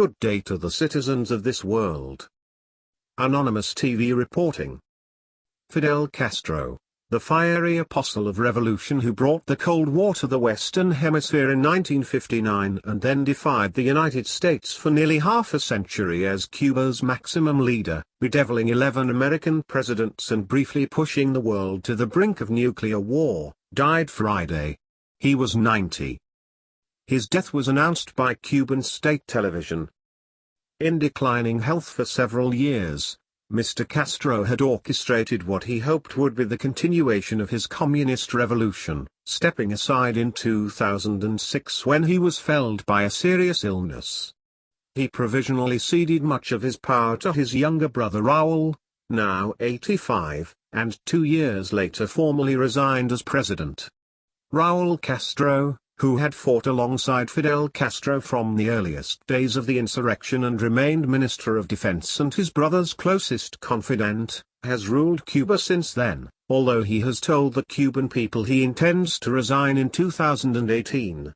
good day to the citizens of this world. Anonymous TV reporting. Fidel Castro, the fiery apostle of revolution who brought the Cold War to the Western Hemisphere in 1959 and then defied the United States for nearly half a century as Cuba's maximum leader, bedeviling 11 American presidents and briefly pushing the world to the brink of nuclear war, died Friday. He was 90. His death was announced by Cuban state television. In declining health for several years, Mr. Castro had orchestrated what he hoped would be the continuation of his communist revolution, stepping aside in 2006 when he was felled by a serious illness. He provisionally ceded much of his power to his younger brother Raúl, now 85, and 2 years later formally resigned as president. Raúl Castro, who had fought alongside Fidel Castro from the earliest days of the insurrection and remained Minister of Defense and his brother's closest confidant, has ruled Cuba since then, although he has told the Cuban people he intends to resign in 2018.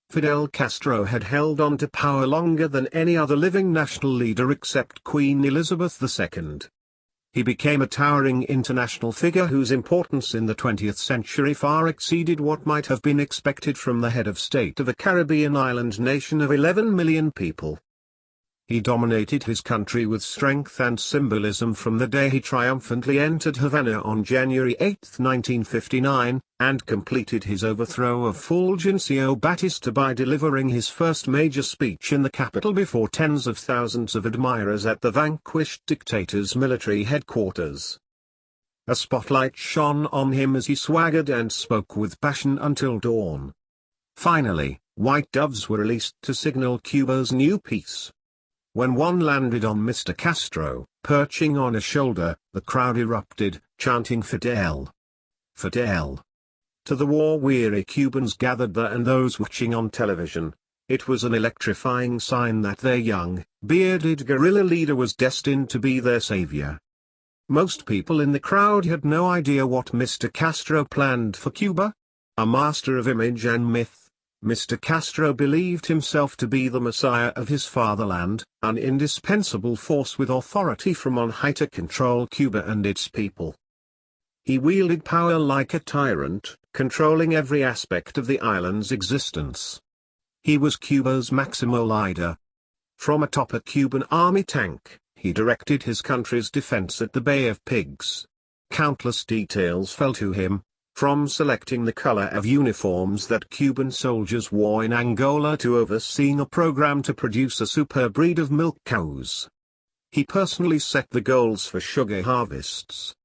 Fidel Castro had held on to power longer than any other living national leader except Queen Elizabeth II. He became a towering international figure whose importance in the 20th century far exceeded what might have been expected from the head of state of a Caribbean island nation of 11 million people. He dominated his country with strength and symbolism from the day he triumphantly entered Havana on January 8, 1959, and completed his overthrow of Fulgencio Batista by delivering his first major speech in the capital before tens of thousands of admirers at the vanquished dictator's military headquarters. A spotlight shone on him as he swaggered and spoke with passion until dawn. Finally, white doves were released to signal Cuba's new peace. When one landed on Mr. Castro, perching on a shoulder, the crowd erupted, chanting "Fidel! Fidel!" To the war-weary Cubans gathered there and those watching on television, it was an electrifying sign that their young, bearded guerrilla leader was destined to be their savior. Most people in the crowd had no idea what Mr. Castro planned for Cuba. A master of image and myth, Mr. Castro believed himself to be the messiah of his fatherland, an indispensable force with authority from on high to control Cuba and its people. He wielded power like a tyrant, controlling every aspect of the island's existence. He was Cuba's maximo leader. From atop a Cuban army tank, he directed his country's defense at the Bay of Pigs. Countless details fell to him, from selecting the color of uniforms that Cuban soldiers wore in Angola to overseeing a program to produce a superb breed of milk cows. He personally set the goals for sugar harvests.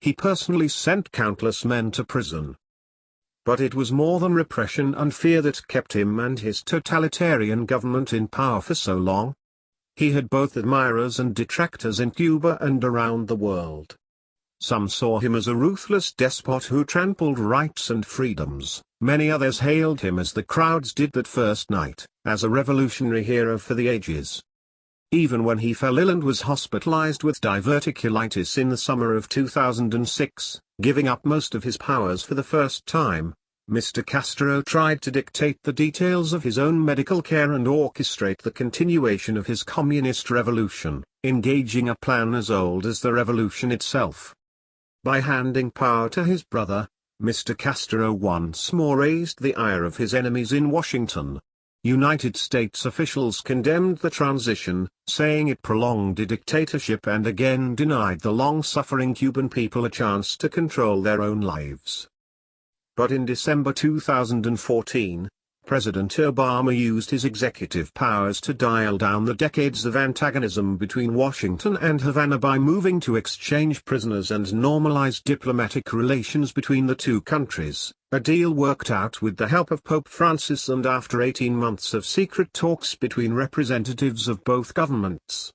He personally sent countless men to prison. But it was more than repression and fear that kept him and his totalitarian government in power for so long. He had both admirers and detractors in Cuba and around the world. Some saw him as a ruthless despot who trampled rights and freedoms, many others hailed him, as the crowds did that first night, as a revolutionary hero for the ages. Even when he fell ill and was hospitalized with diverticulitis in the summer of 2006, giving up most of his powers for the first time, Mr. Castro tried to dictate the details of his own medical care and orchestrate the continuation of his communist revolution, engaging a plan as old as the revolution itself. By handing power to his brother, Mr. Castro once more raised the ire of his enemies in Washington. United States officials condemned the transition, saying it prolonged a dictatorship and again denied the long-suffering Cuban people a chance to control their own lives. But in December 2014, President Obama used his executive powers to dial down the decades of antagonism between Washington and Havana by moving to exchange prisoners and normalize diplomatic relations between the two countries, a deal worked out with the help of Pope Francis and after 18 months of secret talks between representatives of both governments.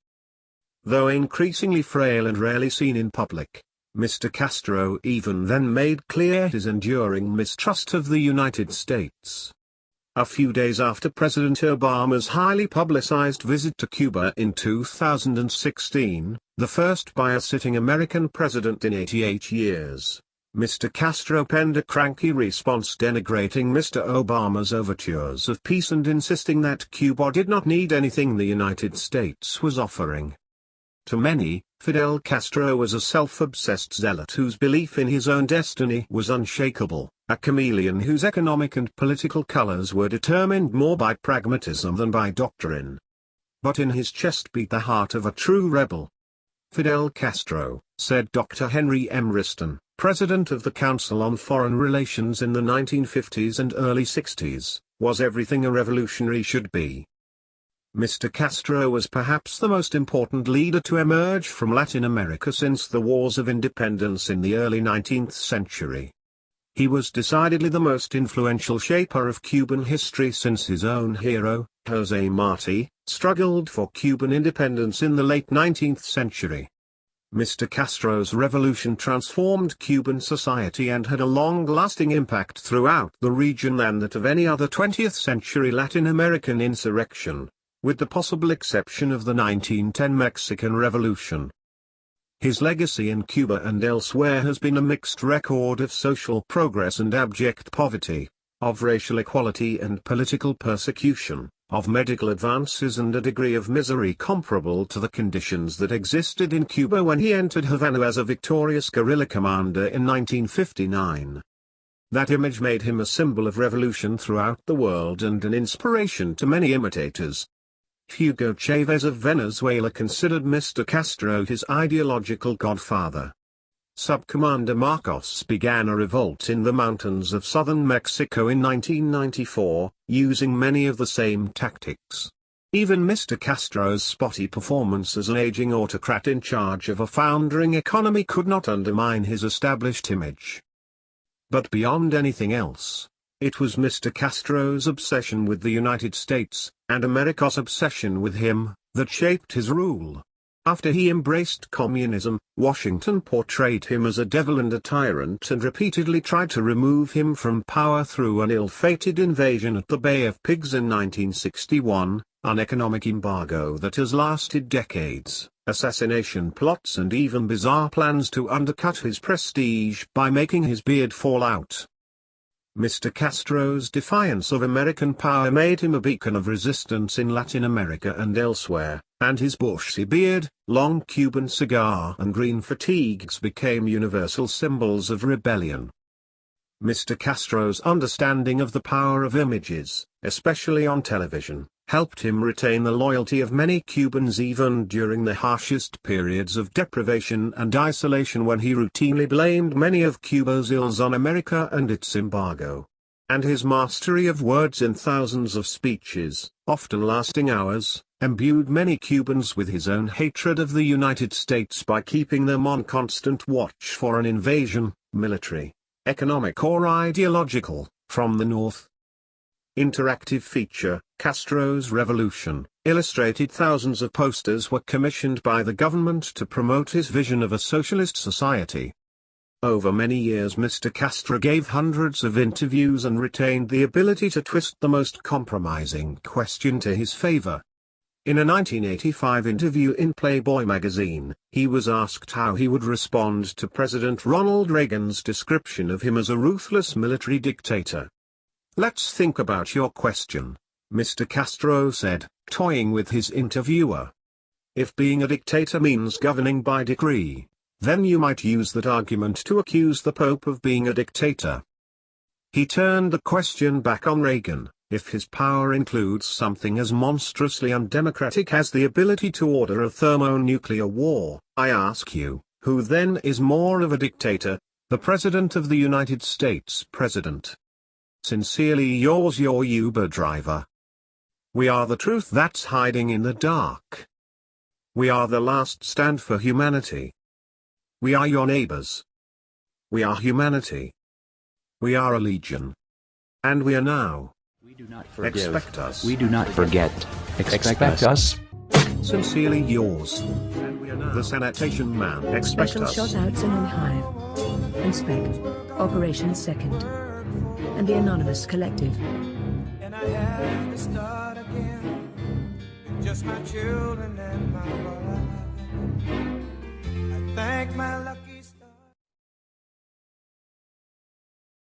Though increasingly frail and rarely seen in public, Mr. Castro even then made clear his enduring mistrust of the United States. A few days after President Obama's highly publicized visit to Cuba in 2016, the first by a sitting American president in 88 years, Mr. Castro penned a cranky response denigrating Mr. Obama's overtures of peace and insisting that Cuba did not need anything the United States was offering. To many, Fidel Castro was a self-obsessed zealot whose belief in his own destiny was unshakable, a chameleon whose economic and political colors were determined more by pragmatism than by doctrine. But in his chest beat the heart of a true rebel. Fidel Castro, said Dr. Henry M. Riston, president of the Council on Foreign Relations in the 1950s and early 60s, was everything a revolutionary should be. Mr. Castro was perhaps the most important leader to emerge from Latin America since the wars of independence in the early 19th century. He was decidedly the most influential shaper of Cuban history since his own hero, José Martí, struggled for Cuban independence in the late 19th century. Mr. Castro's revolution transformed Cuban society and had a long-lasting impact throughout the region than that of any other 20th-century Latin American insurrection, with the possible exception of the 1910 Mexican Revolution. His legacy in Cuba and elsewhere has been a mixed record of social progress and abject poverty, of racial equality and political persecution, of medical advances and a degree of misery comparable to the conditions that existed in Cuba when he entered Havana as a victorious guerrilla commander in 1959. That image made him a symbol of revolution throughout the world and an inspiration to many imitators. Hugo Chavez of Venezuela considered Mr. Castro his ideological godfather. Subcommander Marcos began a revolt in the mountains of southern Mexico in 1994, using many of the same tactics. Even Mr. Castro's spotty performance as an aging autocrat in charge of a foundering economy could not undermine his established image. But beyond anything else, it was Mr. Castro's obsession with the United States, and America's obsession with him, that shaped his rule. After he embraced communism, Washington portrayed him as a devil and a tyrant and repeatedly tried to remove him from power through an ill-fated invasion at the Bay of Pigs in 1961, an economic embargo that has lasted decades, assassination plots and even bizarre plans to undercut his prestige by making his beard fall out. Mr. Castro's defiance of American power made him a beacon of resistance in Latin America and elsewhere, and his bushy beard, long Cuban cigar and green fatigues became universal symbols of rebellion. Mr. Castro's understanding of the power of images, especially on television, helped him retain the loyalty of many Cubans even during the harshest periods of deprivation and isolation when he routinely blamed many of Cuba's ills on America and its embargo. And his mastery of words in thousands of speeches, often lasting hours, imbued many Cubans with his own hatred of the United States by keeping them on constant watch for an invasion, military, economic or ideological, from the north. Interactive feature, Castro's Revolution, illustrated. Thousands of posters were commissioned by the government to promote his vision of a socialist society. Over many years Mr. Castro gave hundreds of interviews and retained the ability to twist the most compromising question to his favor. In a 1985 interview in Playboy magazine, he was asked how he would respond to President Ronald Reagan's description of him as a ruthless military dictator. "Let's think about your question," Mr. Castro said, toying with his interviewer. "If being a dictator means governing by decree, then you might use that argument to accuse the Pope of being a dictator." He turned the question back on Reagan. If his power includes something as monstrously undemocratic as the ability to order a thermonuclear war, I ask you, who then is more of a dictator, the President of the United States President? Sincerely yours, your Uber driver. We are the truth that's hiding in the dark. We are the last stand for humanity. We are your neighbors. We are humanity. We are a legion. And we are now. We do not forgive. Expect us. We do not forget. Expect us. Sincerely yours. The sanitation man. Expect Special us. shout-outs and on Hive. Inspect. Operation Second. And the Anonymous Collective. And I have to start again. Just my children and my wife. I thank my lucky